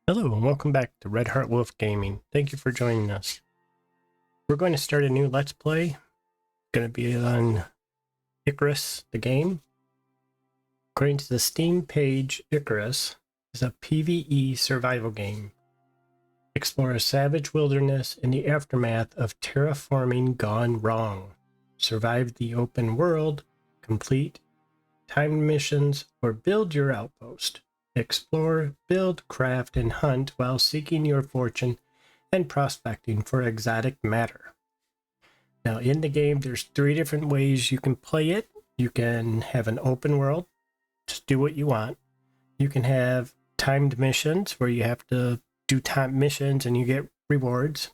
Hello and welcome back to Red Heart Wolf Gaming. Thank you for joining us. We're going to start a new Let's Play. It's going to be on Icarus, the game. According to the Steam page, Icarus is a PvE survival game. Explore a savage wilderness in the aftermath of terraforming gone wrong. Survive the open world, complete timed missions, or build your outpost. Explore, build, craft, and hunt while seeking your fortune and prospecting for exotic matter. Now, in the game, there's 3 different ways you can play it. You can have an open world, just do what you want. You can have timed missions where you have to do timed missions and you get rewards.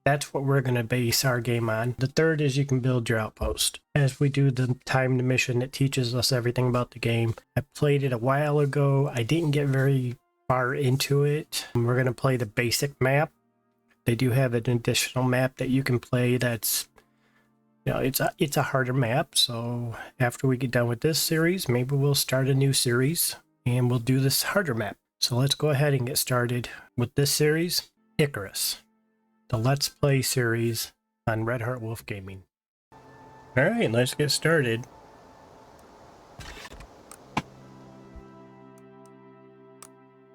That's what we're going to base our game on. The third is you can build your outpost. As we do the timed mission, it teaches us everything about the game. I played it a while ago. I didn't get very far into it. We're going to play the basic map. They do have an additional map that you can play that's, it's a harder map. So after we get done with this series, maybe we'll start a new series and we'll do this harder map. So let's go ahead and get started with this series, Icarus, the Let's Play series on Red Heart Wolf Gaming. Alright, let's get started.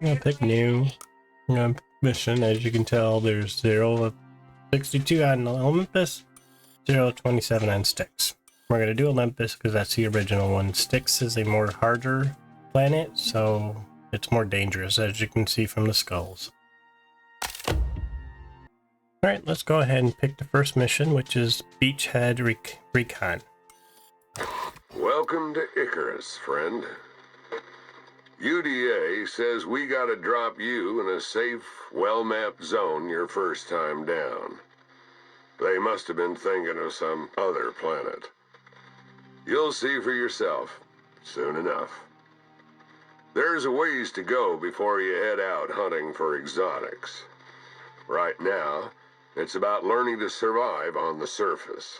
I'm gonna pick new. I'm gonna mission. As you can tell, there's 0 of 62 on Olympus, 0 of 27 on Styx. We're gonna do Olympus because that's the original one. Styx is a more harder planet, so it's more dangerous, as you can see from the skulls. Alright, let's go ahead and pick the first mission, which is Beachhead Recon. Welcome to Icarus, friend. UDA says we gotta drop you in a safe, well-mapped zone your first time down. They must have been thinking of some other planet. You'll see for yourself, soon enough. There's a ways to go before you head out hunting for exotics. Right now, it's about learning to survive on the surface.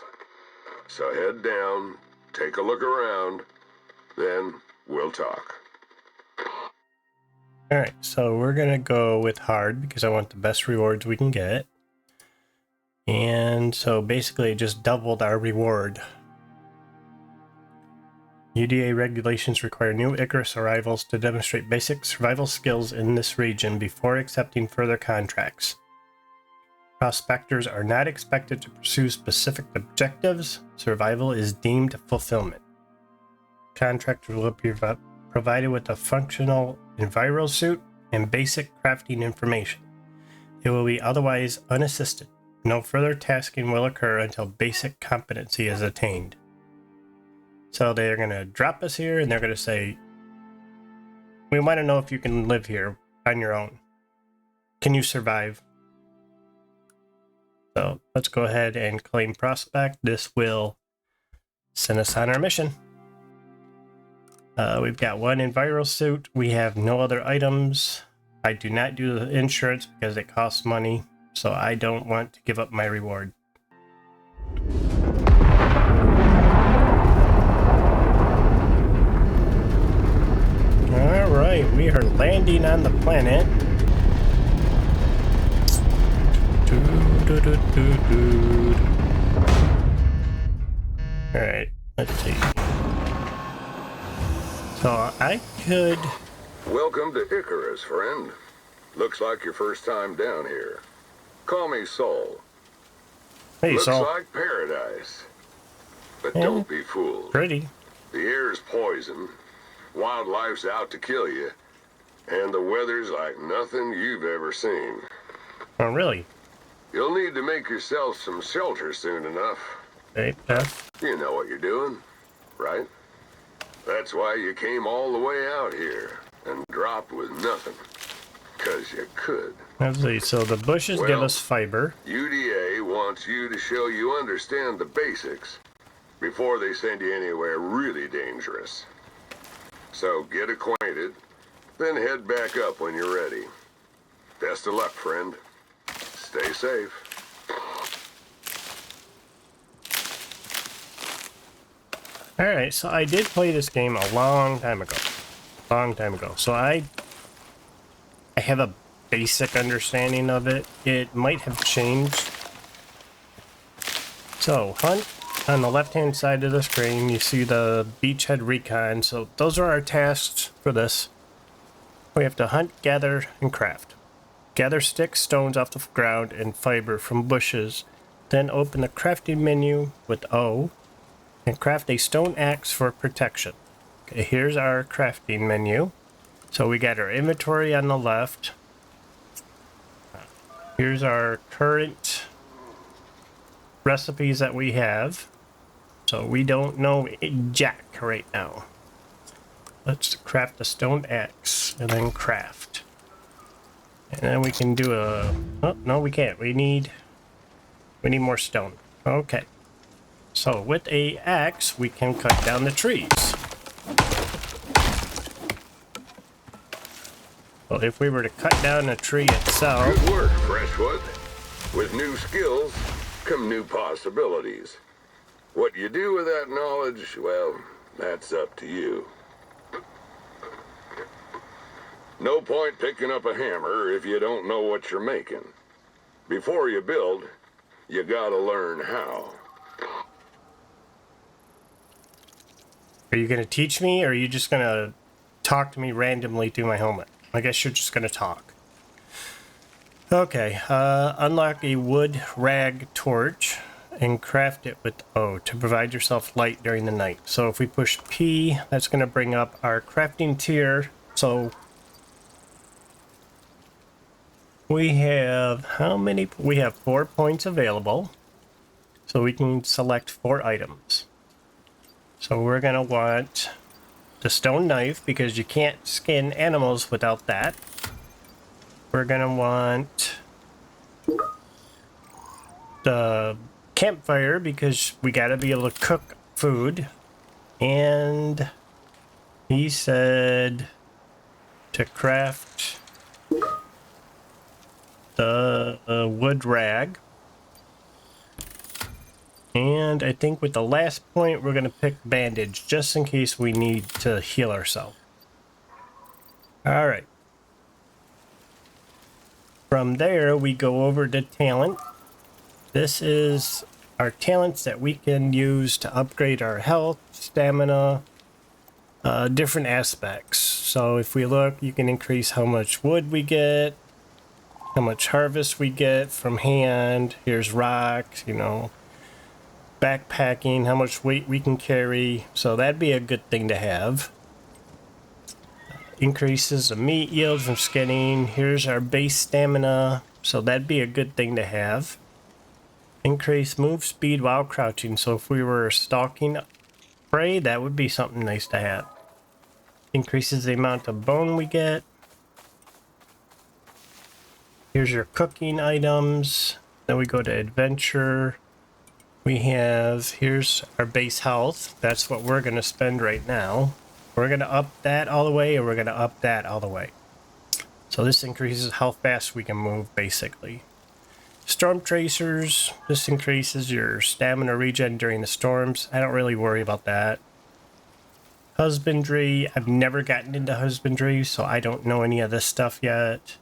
So head down, take a look around, then we'll talk. Alright, so we're gonna go with hard because I want the best rewards we can get. And so basically it just doubled our reward. UDA regulations require new Icarus arrivals to demonstrate basic survival skills in this region before accepting further contracts. Prospectors are not expected to pursue specific objectives. Survival is deemed fulfillment. Contractors will be provided with a functional enviro suit and basic crafting information. It will be otherwise unassisted. No further tasking will occur until basic competency is attained. So they're going to drop us here and they're going to say, we want to know if you can live here on your own. Can you survive? So let's go ahead and claim prospect. This will send us on our mission. We've got 1 enviro suit. We have no other items. I do not do the insurance because it costs money, so I don't want to give up my reward. Alright, we are landing on the planet. Alright, let's see. So I could... Welcome to Icarus, friend. Looks like your first time down here. Call me Soul. Hey, Looks Saul. like paradise. But Yeah. don't be fooled. Pretty. The air's poison, wildlife's out to kill you, and the weather's like nothing you've ever seen. Oh, really? You'll need to make yourself some shelter soon enough. Hey, Beth. You know what you're doing, right? That's why you came all the way out here and dropped with nothing. 'Cause you could. Let's see. So the bushes give us fiber. UDA wants you to show you understand the basics before they send you anywhere really dangerous. So get acquainted, then head back up when you're ready. Best of luck, friend. Stay safe. Alright, so I did play this game a long time ago. So I have a basic understanding of it. It might have changed. So, hunt. On the left-hand side of the screen, you see the beachhead recon. So those are our tasks for this. We have to hunt, gather, and craft. Gather sticks, stones off the ground, and fiber from bushes. Then open the crafting menu with O and craft a stone axe for protection. Okay, here's our crafting menu. So we got our inventory on the left. Here's our current recipes that we have. So we don't know jack right now. Let's craft a stone axe and then craft. And then we can do a... Oh, no, we can't. We need more stone. Okay. So with a axe, we can cut down the trees. Well, if we were to cut down a tree itself... Good work, Freshwood. With new skills come new possibilities. What you do with that knowledge, well, that's up to you. No point picking up a hammer if you don't know what you're making. Before you build, you gotta learn how. Are you going to teach me, or are you just going to talk to me randomly through my helmet? I guess you're just going to talk. Okay, unlock a wood rag torch and craft it with O to provide yourself light during the night. So if we push P, that's going to bring up our crafting tier. So we have how many? We have 4 points available. So we can select 4 items. So we're going to want the stone knife because you can't skin animals without that. We're going to want the campfire because we got to be able to cook food. And he said to craft the wood rag. And I think with the last point, we're going to pick bandage, just in case we need to heal ourselves. All right. From there, we go over to talent. This is our talents that we can use to upgrade our health, stamina, different aspects. So if we look, you can increase how much wood we get, how much harvest we get from hand. Here's rocks, you know. Backpacking, how much weight we can carry, so that'd be a good thing to have. Increases the meat yield from skinning. Here's our base stamina, so that'd be a good thing to have. Increase move speed while crouching, so if we were stalking prey, that would be something nice to have. Increases the amount of bone we get. Here's your cooking items. Then we go to adventure. We have, here's our base health. That's what we're going to spend right now. We're going to up that all the way, and we're going to up that all the way. So this increases how fast we can move, basically. Storm tracers. This increases your stamina regen during the storms. I don't really worry about that. Husbandry. I've never gotten into husbandry, so I don't know any of this stuff yet.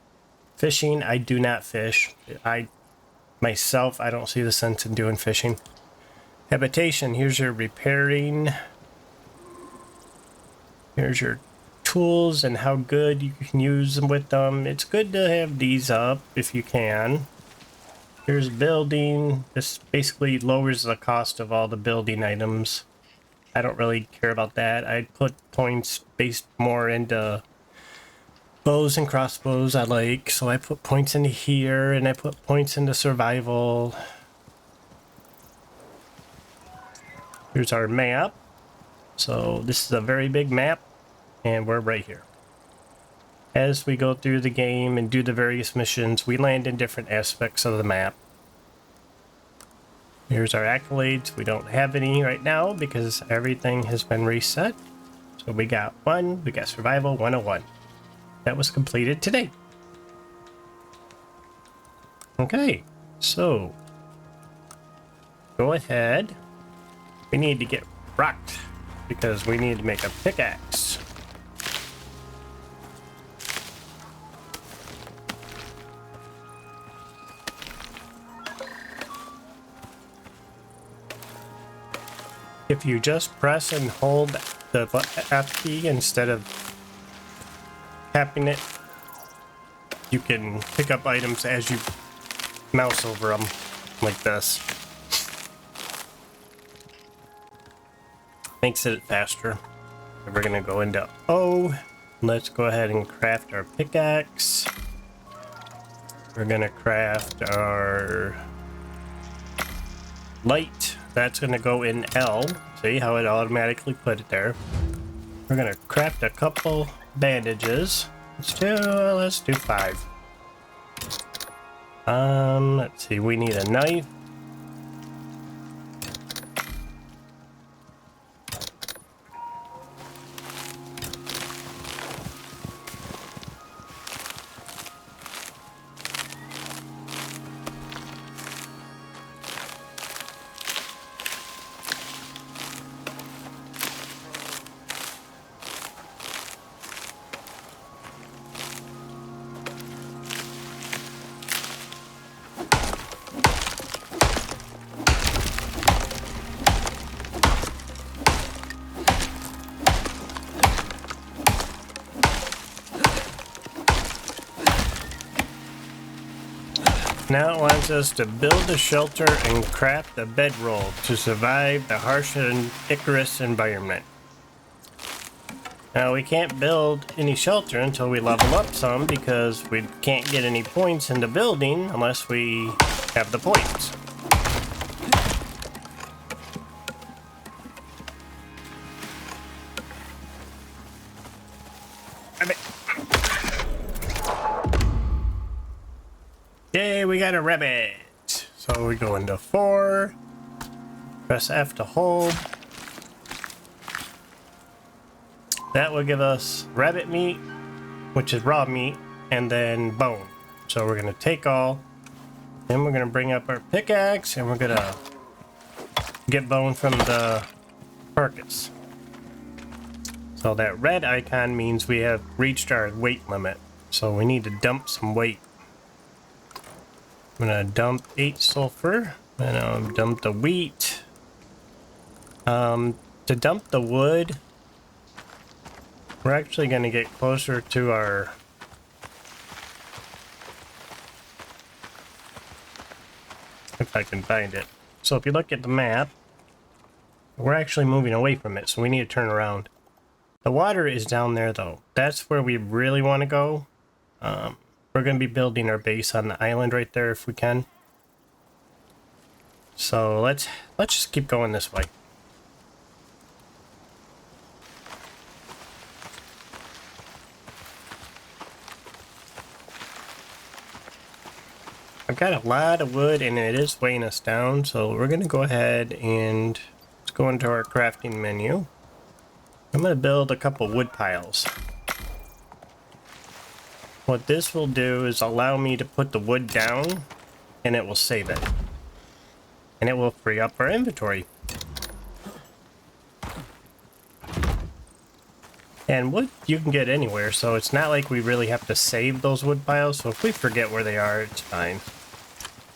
Fishing. I do not fish. Myself, I don't see the sense in doing fishing. Habitation, here's your repairing. Here's your tools and how good you can use them with them. It's good to have these up if you can. Here's building. This basically lowers the cost of all the building items. I don't really care about that. I'd put points based more into bows and crossbows I like, so I put points into here, and I put points into survival. Here's our map. So this is a very big map, and we're right here. As we go through the game and do the various missions, we land in different aspects of the map. Here's our accolades. We don't have any right now because everything has been reset. So we got survival 101. That was completed today. Okay, so go ahead. We need to get rocked because we need to make a pickaxe. If you just press and hold the F key instead of tapping it, you can pick up items as you mouse over them, like this. Makes it faster. We're gonna go into O. Let's go ahead and craft our pickaxe. We're gonna craft our light. That's gonna go in L. See how it automatically put it there. We're gonna craft a couple bandages. Let's do 5. Let's see, we need a knife. Now it wants us to build a shelter and craft a bedroll to survive the harsh Icarus environment. Now we can't build any shelter until we level up some because we can't get any points in the building unless we have the points. Yay, we got a rabbit. So we go into 4, press F to hold. That will give us rabbit meat, which is raw meat, and then bone. So we're gonna take all, then we're gonna bring up our pickaxe, and we're gonna get bone from the carcass. So that red icon means we have reached our weight limit. So we need to dump some weight. I'm gonna dump 8 sulfur, and I'll dump the wheat. To dump the wood, we're actually gonna get closer to our if I can find it. So if you look at the map, we're actually moving away from it, so we need to turn around. The water is down there though. That's where we really want to go. We're going to be building our base on the island right there if we can. So let's just keep going this way. I've got a lot of wood and it is weighing us down, so we're going to go ahead and let's go into our crafting menu. I'm going to build a couple wood piles. What this will do is allow me to put the wood down and it will save it. And it will free up our inventory. And wood you can get anywhere, so it's not like we really have to save those wood piles, so if we forget where they are, it's fine.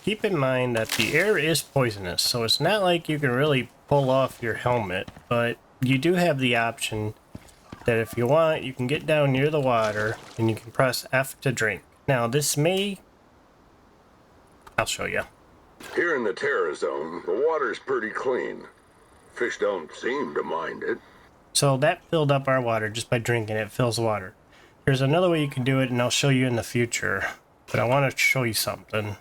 Keep in mind that the air is poisonous, so it's not like you can really pull off your helmet, but you do have the option that if you want, you can get down near the water and you can press F to drink. Now this may... I'll show you. Here in the Terra Zone, the water's pretty clean. Fish don't seem to mind it. So that filled up our water just by drinking it. It fills the water. There's another way you can do it and I'll show you in the future. But I want to show you something.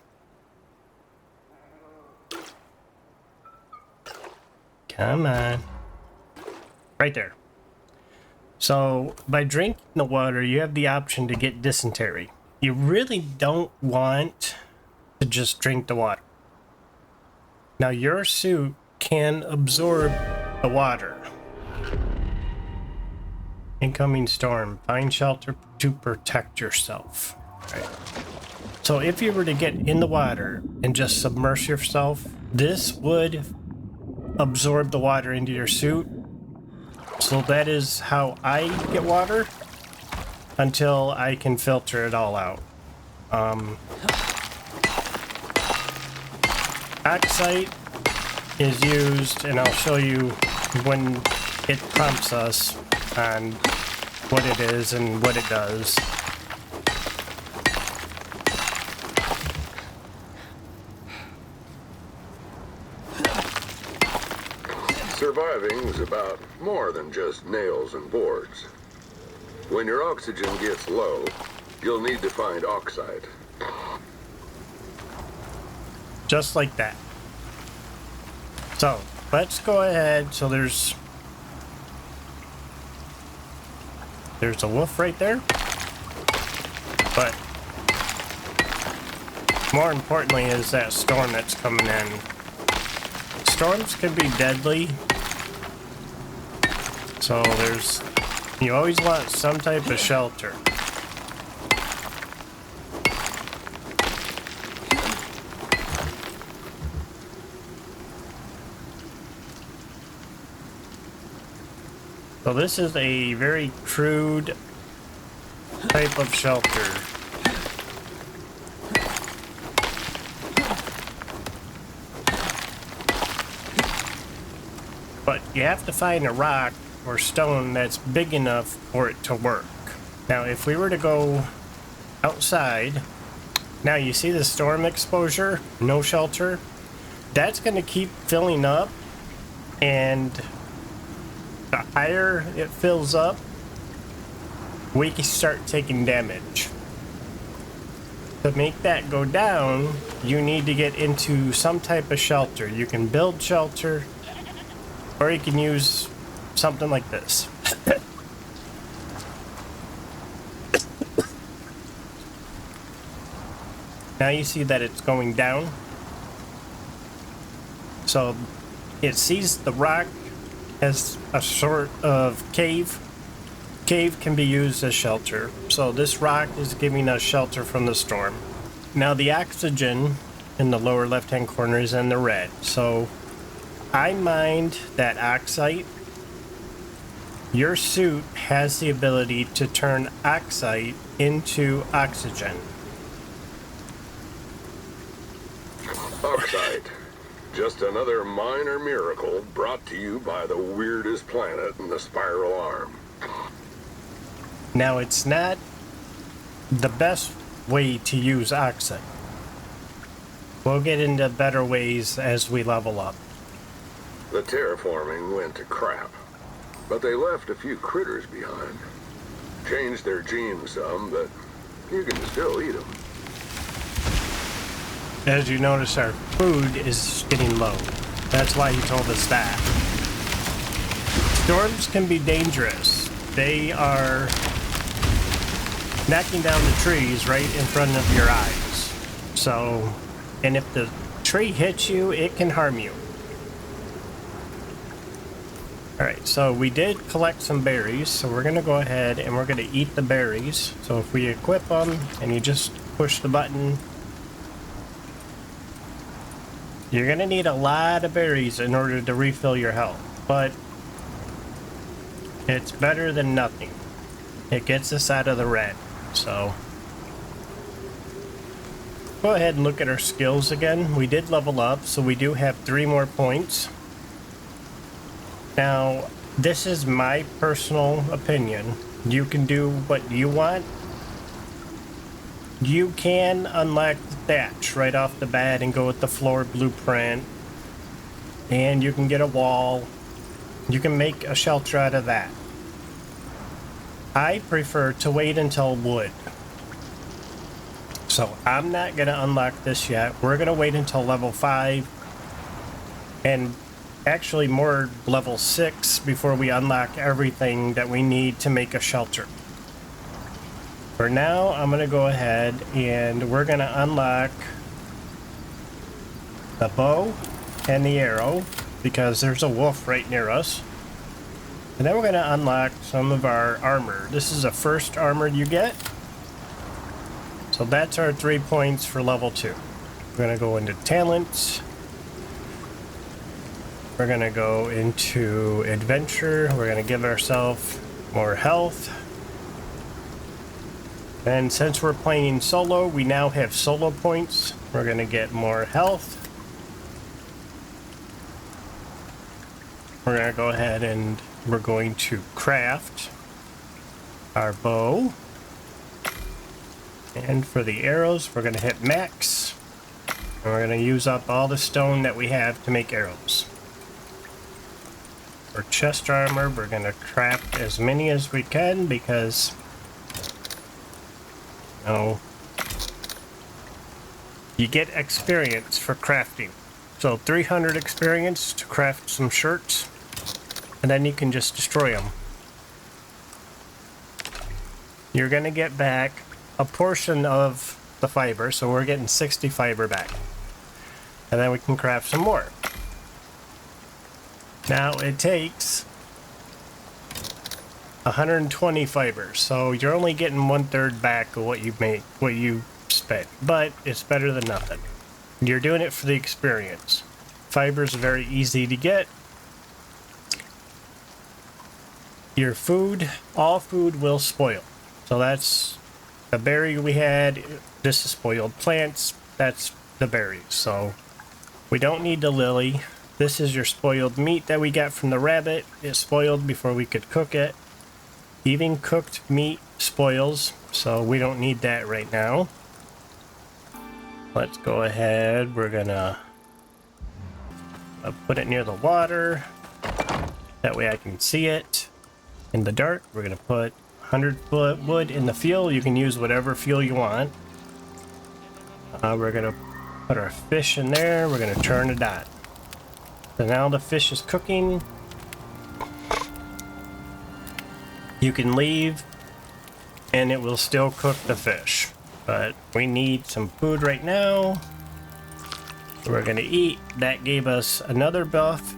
Come on. Right there. So, by drinking the water, you have the option to get dysentery. You really don't want to just drink the water. Now, your suit can absorb the water. Incoming storm. Find shelter to protect yourself. Right. So, if you were to get in the water and just submerge yourself, this would absorb the water into your suit. So that is how I get water until I can filter it all out. Oxide is used, and I'll show you when it prompts us on what it is and what it does. Surviving's about more than just nails and boards. When your oxygen gets low, you'll need to find oxide. Just like that. So, let's go ahead. So there's a wolf right there. But more importantly is that storm that's coming in. Storms can be deadly. So you always want some type of shelter. So this is a very crude type of shelter. But you have to find a rock or stone that's big enough for it to work. Now if we were to go outside, now you see the storm exposure, no shelter, that's going to keep filling up, and the higher it fills up, we can start taking damage. To make that go down, you need to get into some type of shelter. You can build shelter, or you can use something like this. Now you see that it's going down. So it sees the rock as a sort of cave. Cave can be used as shelter. So this rock is giving us shelter from the storm. Now the oxygen in the lower left hand corner is in the red. So I mined that oxide. Your suit has the ability to turn oxide into oxygen. Oxide. Just another minor miracle brought to you by the weirdest planet in the spiral arm. Now it's not the best way to use oxide. We'll get into better ways as we level up. The terraforming went to crap, but they left a few critters behind. Changed their genes some, but you can still eat them. As you notice, our food is getting low. That's why he told us that. Storms can be dangerous. They are knocking down the trees right in front of your eyes. So, and if the tree hits you, it can harm you. Alright, so we did collect some berries, so we're going to go ahead and we're going to eat the berries. So if we equip them and you just push the button, you're going to need a lot of berries in order to refill your health, but it's better than nothing. It gets us out of the red, so go ahead and look at our skills again. We did level up, so we do have 3 more points. Now, this is my personal opinion. You can do what you want. You can unlock the thatch right off the bat and go with the floor blueprint. And you can get a wall. You can make a shelter out of that. I prefer to wait until wood. So I'm not going to unlock this yet. We're going to wait until level 5. And actually more level 6 before we unlock everything that we need to make a shelter. For now, I'm going to go ahead and we're going to unlock the bow and the arrow because there's a wolf right near us. And then we're going to unlock some of our armor. This is the first armor you get. So that's our 3 points for level 2. We're going to go into talents. We're going to go into adventure. We're going to give ourselves more health. And since we're playing solo, we now have solo points. We're going to get more health. we're going to go ahead and we're going to craft our bow. And for the arrows, we're going to hit max. And we're going to use up all the stone that we have to make arrows. For chest armor, we're going to craft as many as we can because, you know, you get experience for crafting. So 300 experience to craft some shirts, and then you can just destroy them. You're going to get back a portion of the fiber, so we're getting 60 fiber back. And then we can craft some more. Now it takes 120 fibers, so you're only getting 1/3 back of what you made, what you spent, but it's better than nothing. You're doing it for the experience. Fiber's very easy to get. Your food, all food will spoil. So that's the berry we had. This is spoiled plants. That's the berries. So we don't need the lily. This is your spoiled meat that we got from the rabbit. It spoiled before we could cook it. Even cooked meat spoils, so we don't need that right now. Let's go ahead. We're gonna put it near the water. That way I can see it in the dark. We're gonna put 100 wood in the fuel. You can use whatever fuel you want. We're gonna put our fish in there. We're gonna turn it on. So now the fish is cooking. You can leave and it will still cook the fish. But we need some food right now. We're gonna eat. That gave us another buff,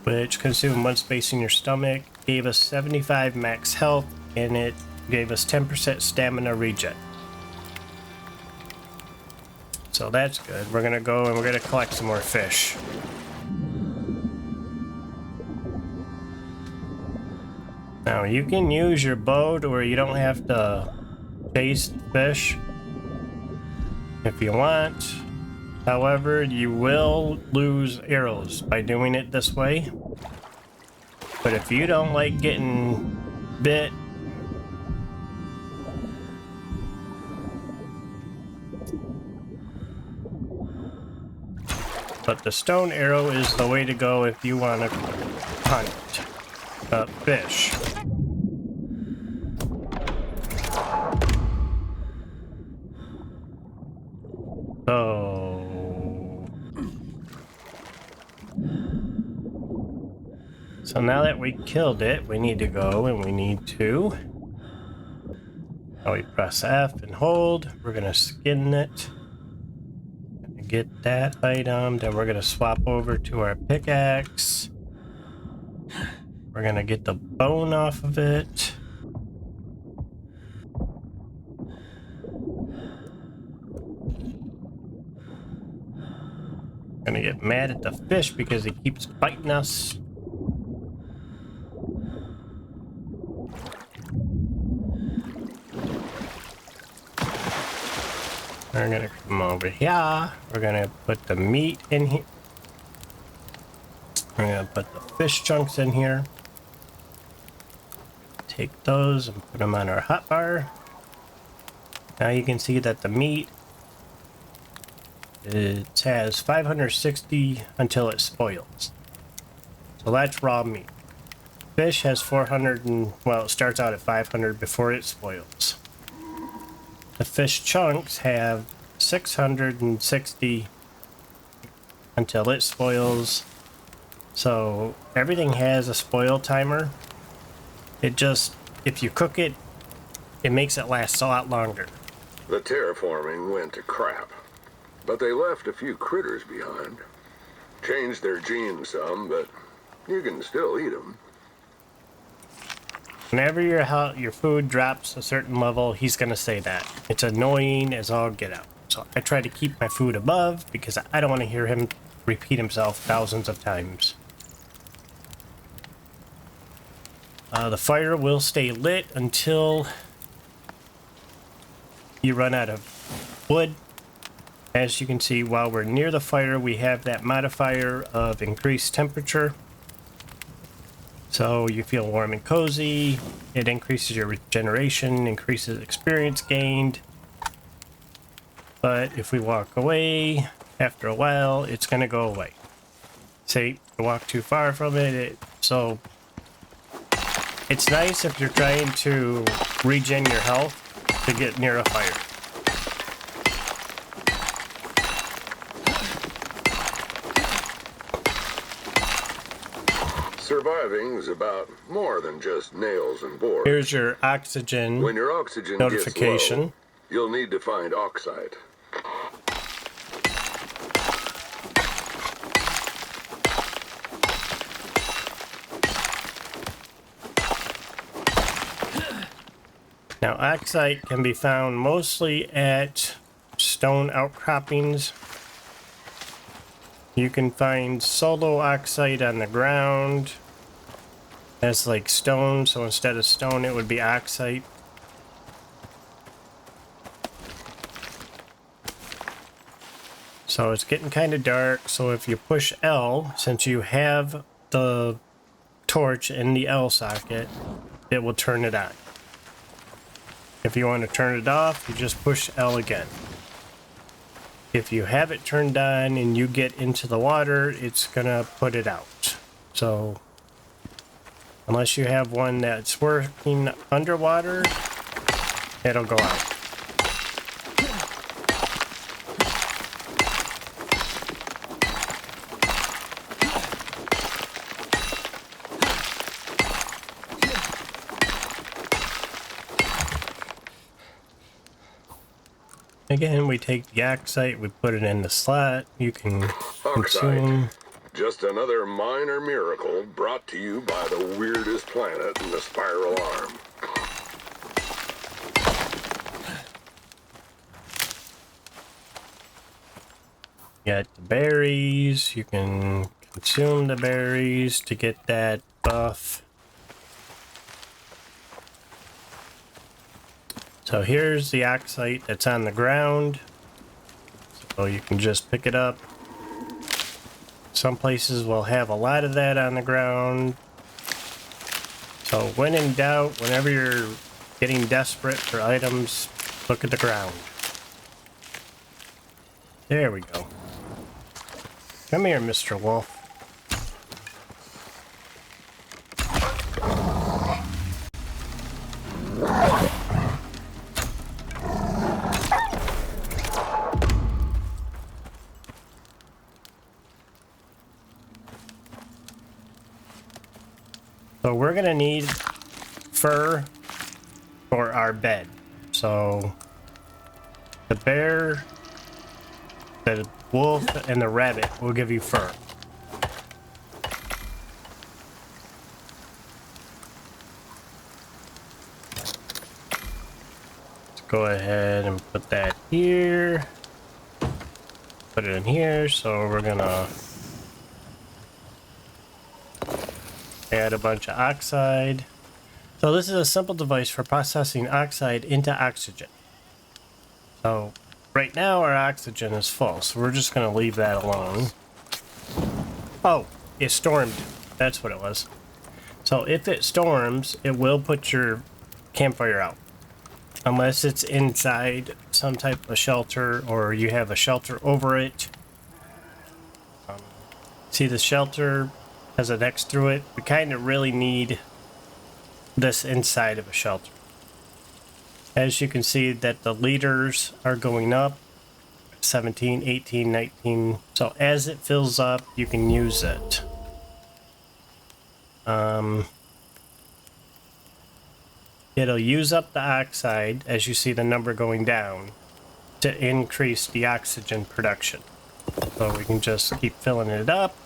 which consumed 1 space in your stomach, gave us 75 max health, and it gave us 10% stamina regen. So that's good. We're gonna go and we're gonna collect some more fish. Now you can use your bow to where you don't have to chase fish if you want. However, you will lose arrows by doing it this way. But if you don't like getting bit, but the stone arrow is the way to go if you want to hunt fish. So now that we killed it, we need to go and we need to. Now we press F and hold. We're gonna skin it. Get that item, then we're gonna swap over to our pickaxe. We're gonna get the bone off of it. Gonna get mad at the fish because he keeps biting us. We're gonna come over here. We're gonna put the meat in here. We're gonna put the fish chunks in here. Take those and put them on our hotbar. Now you can see that the meat, it has 560 until it spoils. So that's raw meat. Fish has 400 and, well, it starts out at 500 before it spoils. The fish chunks have 660 until it spoils. So everything has a spoil timer. It just, if you cook it, it makes it last a lot longer. The terraforming went to crap, but they left a few critters behind. Changed their genes some, but you can still eat them. Whenever your food drops a certain level, he's gonna say that. It's annoying as all get out. So I try to keep my food above because I don't want to hear him repeat himself thousands of times. The fire will stay lit until you run out of wood, As you can see, while we're near the fire, we have that modifier of increased temperature. So you feel warm and cozy. It increases your regeneration, increases experience gained. But if we walk away, after a while, it's going to go away. Say you walk too far from it, so it's nice if you're trying to regen your health to get near a fire. Surviving is about more than just nails and boards. Here's your oxygen When your oxygen notification. gets low, you'll need to find oxide. Now, oxide can be found mostly at stone outcroppings. You can find solo oxide on the ground. That's like stone, so instead of stone, it would be oxide. So it's getting kind of dark, so if you push L, since you have the torch in the L socket, it will turn it on. If you want to turn it off, you just push L again. If you have it turned on and you get into the water, it's gonna put it out. So, unless you have one that's working underwater, it'll go out. Again, we take the oxide, we put it in the slot. You can consume. Just another minor miracle brought to you by the weirdest planet in the spiral arm. You got the berries. You can consume the berries to get that buff. So here's the oxide that's on the ground. So you can just pick it up. Some places will have a lot of that on the ground. So when in doubt, whenever you're getting desperate for items, look at the ground. There we go. Come here, Mr. Wolf. So we're gonna need fur for our bed. So the bear, the wolf, and the rabbit will give you fur. Let's go ahead and put that here. Put it in here. So we're gonna add a bunch of oxide. So this is a simple device for processing oxide into oxygen. So right now our oxygen is full, so we're just going to leave that alone. Oh, it stormed. That's what it was. So if it storms, it will put your campfire out. Unless it's inside some type of shelter or you have a shelter over it. See the shelter has an X through it. We kind of really need this inside of a shelter. As you can see that the liters are going up, 17, 18, 19. So as it fills up, you can use it. It'll use up the oxide as you see the number going down to increase the oxygen production. So we can just keep filling it up.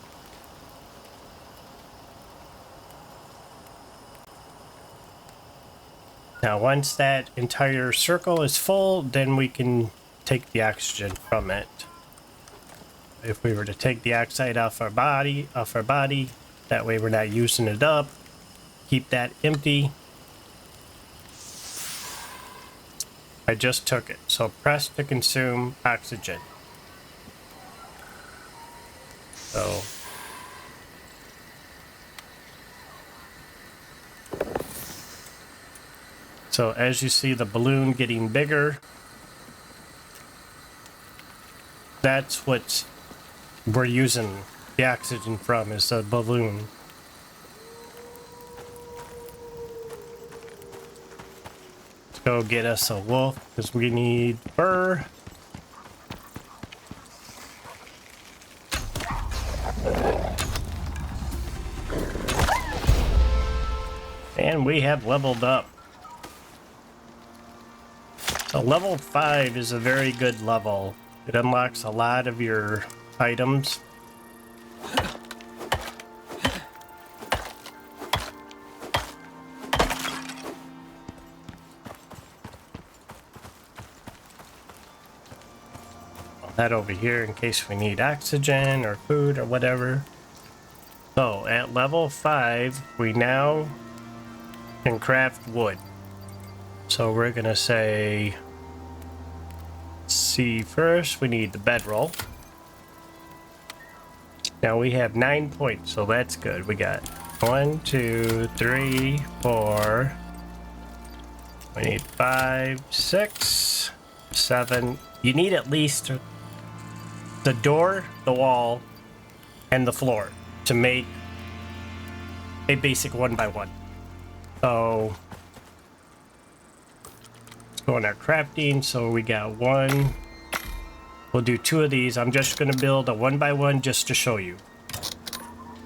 Now once that entire circle is full, then we can take the oxygen from it. If we were to take the oxide off our body, that way we're not using it up. Keep that empty. I just took it. So press to consume oxygen. So as you see the balloon getting bigger, that's what we're using the oxygen from, is the balloon. Let's go get us a wolf because we need fur. And we have leveled up. So level 5 is a very good level. It unlocks a lot of your items. I'll head over here in case we need oxygen or food or whatever. So at level 5, we now can craft wood. So we're gonna say, see, first we need the bedroll. Now we have 9 points, so that's good. We got 1, 2, 3, 4. We need 5, 6, 7. You need at least the door, the wall, and the floor to make a basic 1x1. So let's go on our crafting. So we got 1. We'll do 2 of these. I'm just going to build a 1x1 just to show you.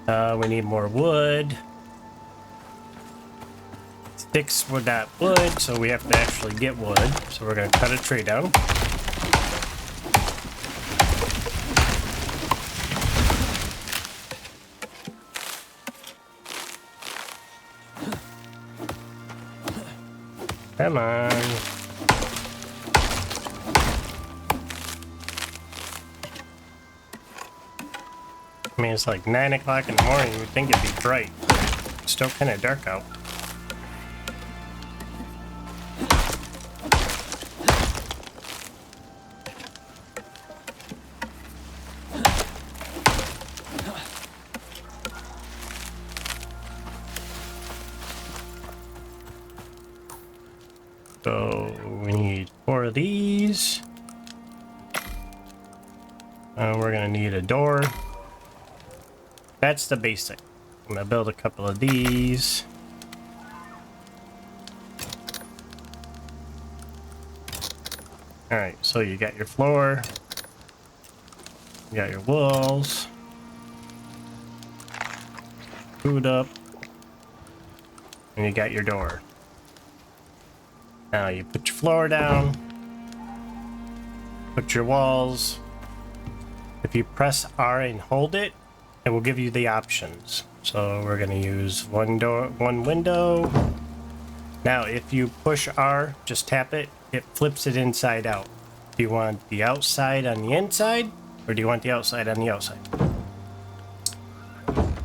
We need more wood. Sticks were not wood, so we have to actually get wood. So we're going to cut a tree down. Come on. I mean, it's like 9 o'clock in the morning. You'd think it'd be bright. It's still kind of dark out. So we need 4 of these. We're gonna need a door. That's the basic. I'm gonna build a couple of these. Alright, so you got your floor. You got your walls. Food up. And you got your door. Now you put your floor down. Put your walls. If you press R and hold it, it will give you the options. So we're going to use 1 door, 1 window. Now if you push R, just tap it, it flips it inside out. Do you want the outside on the inside, or do you want the outside on the outside?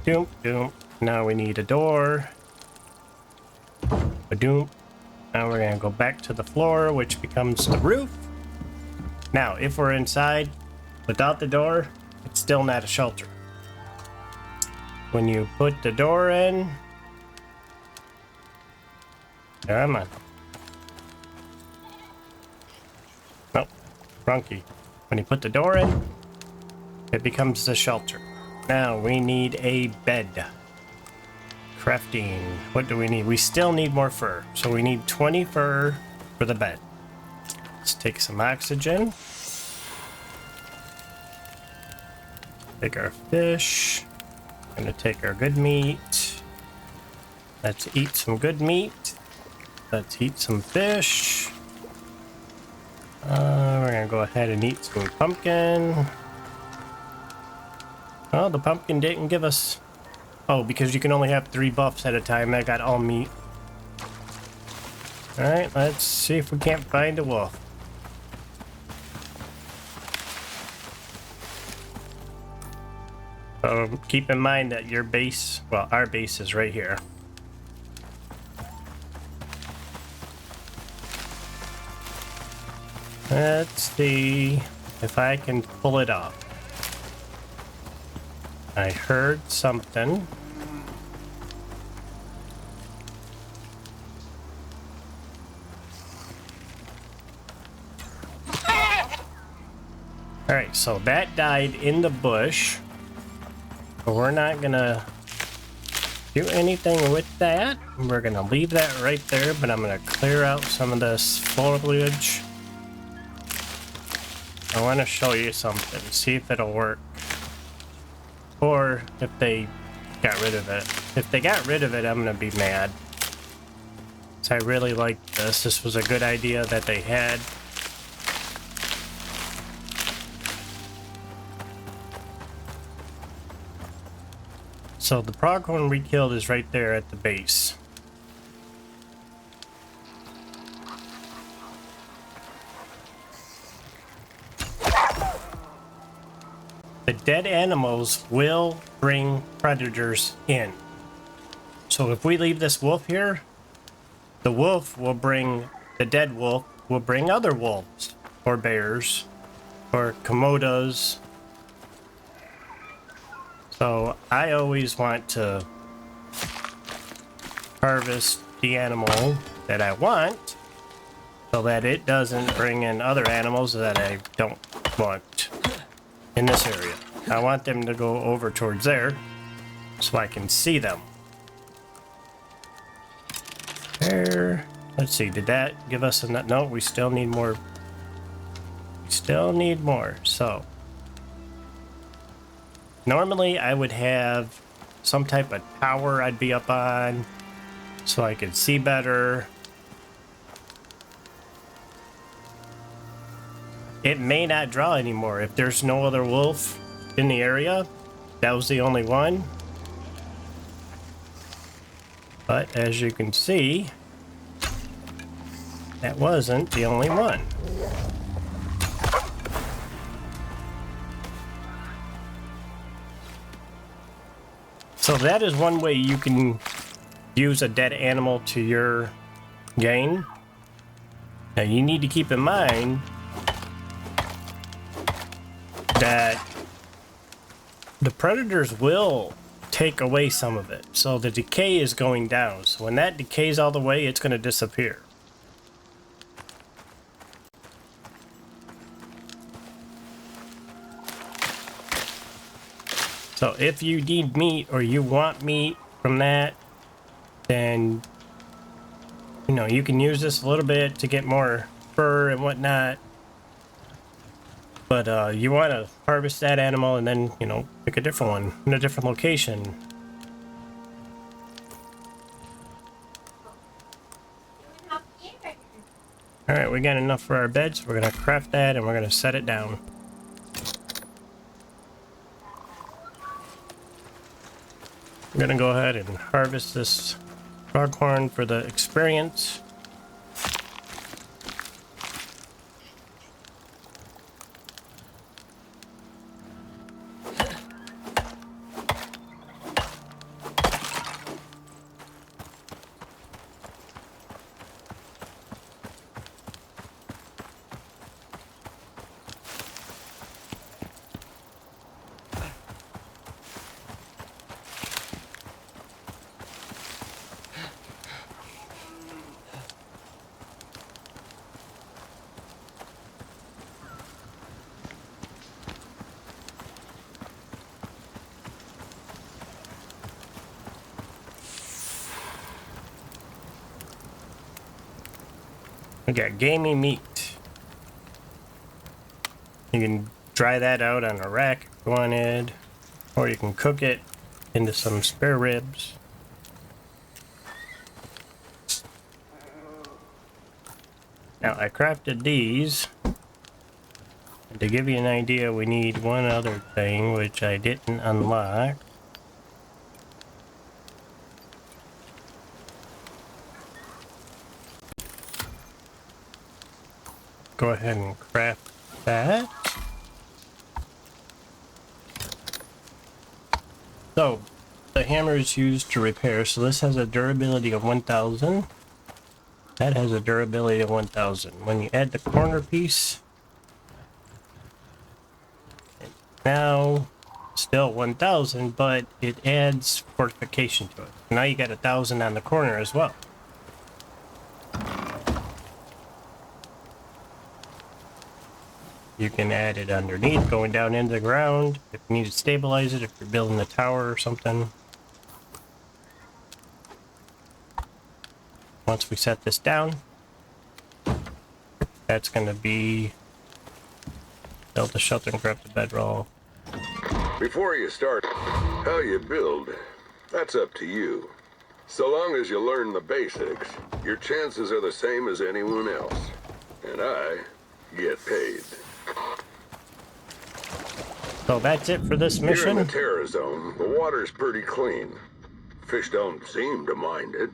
Doom, doom. Now we need a door. A doom. Now we're going to go back to the floor, which becomes the roof. Now, if we're inside without the door, it's still not a shelter. When you put the door in, come on. Nope, wrong key. When you put the door in, it becomes the shelter. Now we need a bed. Crafting. What do we need? We still need more fur. So we need 20 fur for the bed. Let's take some oxygen. Take our fish. Gonna take our good meat. Let's eat some good meat. Let's eat some fish. We're gonna go ahead and eat some pumpkin. Oh, the pumpkin didn't give us... Oh, because you can only have 3 buffs at a time. I got all meat. Alright, let's see if we can't find a wolf. Keep in mind that your base, well, our base is right here. Let's see if I can pull it off. I heard something. Alright, so that died in the bush. But we're not gonna do anything with that. We're gonna leave that right there, but I'm gonna clear out some of this foliage. I want to show you something, see if it'll work. Or if they got rid of it. If they got rid of it, I'm gonna be mad. So I really like this. This was a good idea that they had. So the pronghorn we killed is right there at the base. The dead animals will bring predators in. So if we leave this wolf here, the wolf will bring, the dead wolf will bring other wolves, or bears, or komodos. So I always want to harvest the animal that I want so that it doesn't bring in other animals that I don't want in this area. I want them to go over towards there so I can see them. There. Let's see, did that give us a... No, we still need more. We still need more, so... Normally, I would have some type of tower I'd be up on so I could see better. It may not draw anymore. If there's no other wolf in the area, that was the only one. But as you can see, that wasn't the only one. So that is one way you can use a dead animal to your gain. Now you need to keep in mind that the predators will take away some of it. So the decay is going down. So when that decays all the way, it's going to disappear. So if you need meat or you want meat from that, then, you know, you can use this a little bit to get more fur and whatnot. But you want to harvest that animal and then, you know, pick a different one in a different location. Alright, we got enough for our beds. We're going to craft that and we're going to set it down. I'm going to go ahead and harvest this pronghorn for the experience. We got gamey meat. You can dry that out on a rack if you wanted, or you can cook it into some spare ribs. Now I crafted these. And to give you an idea, we need one other thing which I didn't unlock. Go ahead and craft that. So, the hammer is used to repair, so this has a durability of 1000. That has a durability of 1000. When you add the corner piece, now Still 1,000, but it adds fortification to it. Now you got 1,000 on the corner as well. You can add it underneath, going down into the ground. If you need to stabilize it, if you're building a tower or something. Once we set this down, that's going to be build the shelter and grab the bedroll. Before you start, how you build, that's up to you. So long as you learn the basics, your chances are the same as anyone else. And I get paid. So that's it for this mission. Here in the Terra Zone, the water's pretty clean. Fish don't seem to mind it.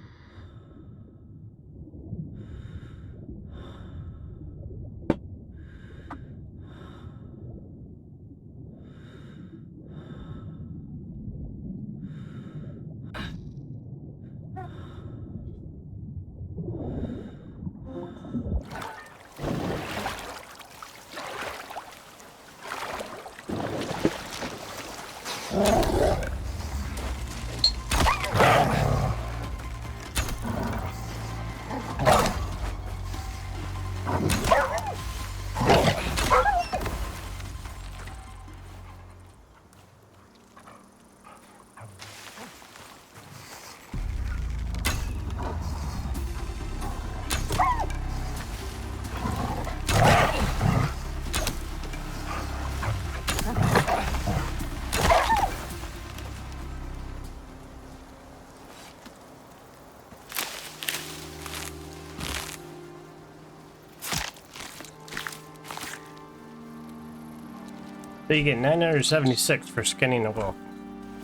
So you get 976 for skinning a wolf.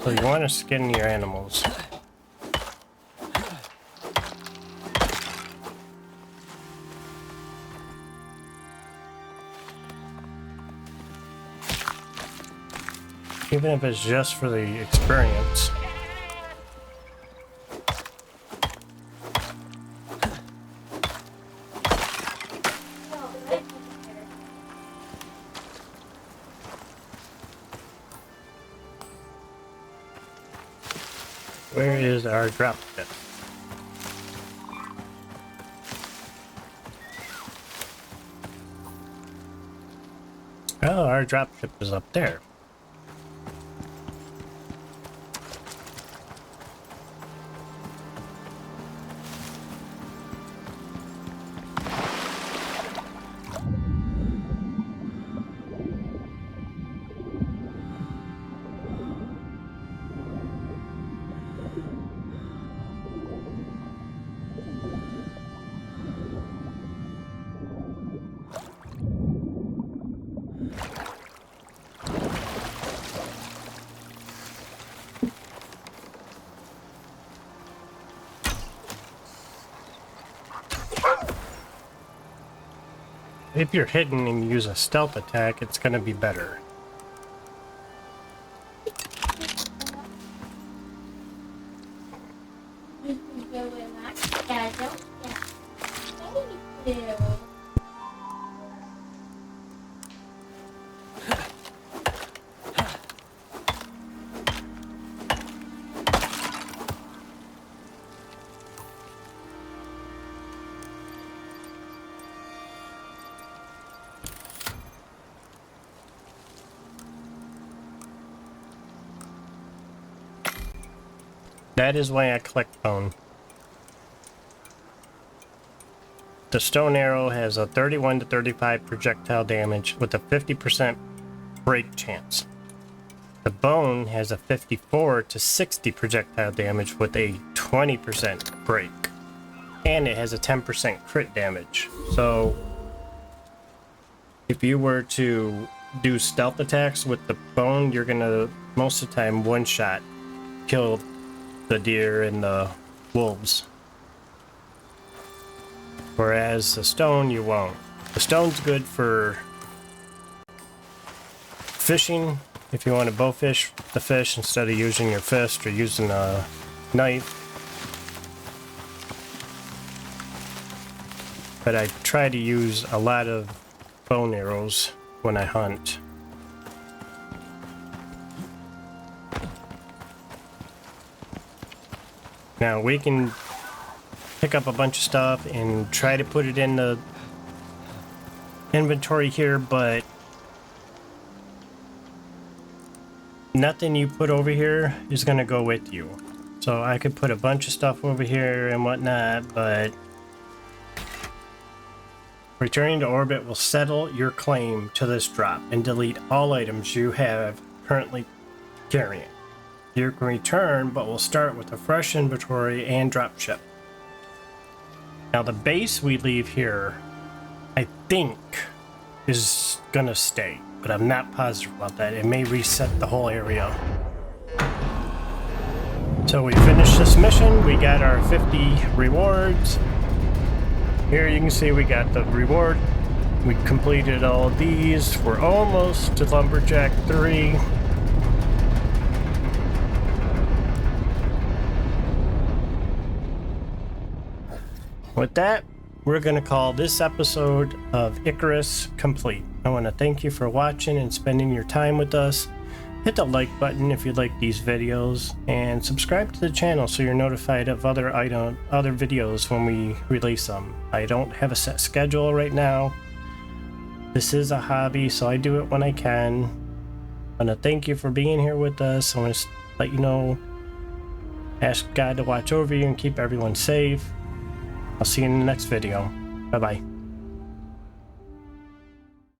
So you want to skin your animals. Even if it's just for the experience. Where is our drop ship? Oh, our drop ship is up there. If you're hidden and you use a stealth attack, it's going to be better. That is why I collect bone. The stone arrow has a 31 to 35 projectile damage with a 50% break chance. The bone has a 54 to 60 projectile damage with a 20% break. And it has a 10% crit damage. So if you were to do stealth attacks with the bone, you're gonna most of the time one shot kill the deer and the wolves. Whereas the stone, you won't. The stone's good for fishing, if you want to bowfish the fish instead of using your fist or using a knife. But I try to use a lot of bone arrows when I hunt. Now we can pick up a bunch of stuff and try to put it in the inventory here, but nothing you put over here is going to go with you. So I could put a bunch of stuff over here and whatnot, but returning to orbit will settle your claim to this drop and delete all items you have currently carrying. You can return, but we'll start with a fresh inventory and drop ship. Now the base we leave here, I think, is gonna stay, but I'm not positive about that. It may reset the whole area. So we finished this mission. We got our 50 rewards. Here you can see we got the reward. We completed all of these. We're almost to Lumberjack 3. With that, we're going to call this episode of Icarus complete. I want to thank you for watching and spending your time with us. Hit the like button if you like these videos, and subscribe to the channel so you're notified of other videos when we release them. I don't have a set schedule right now. This is a hobby, so I do it when I can. I want to thank you for being here with us. I want to let you know, ask God to watch over you and keep everyone safe. I'll see you in the next video. Bye-bye.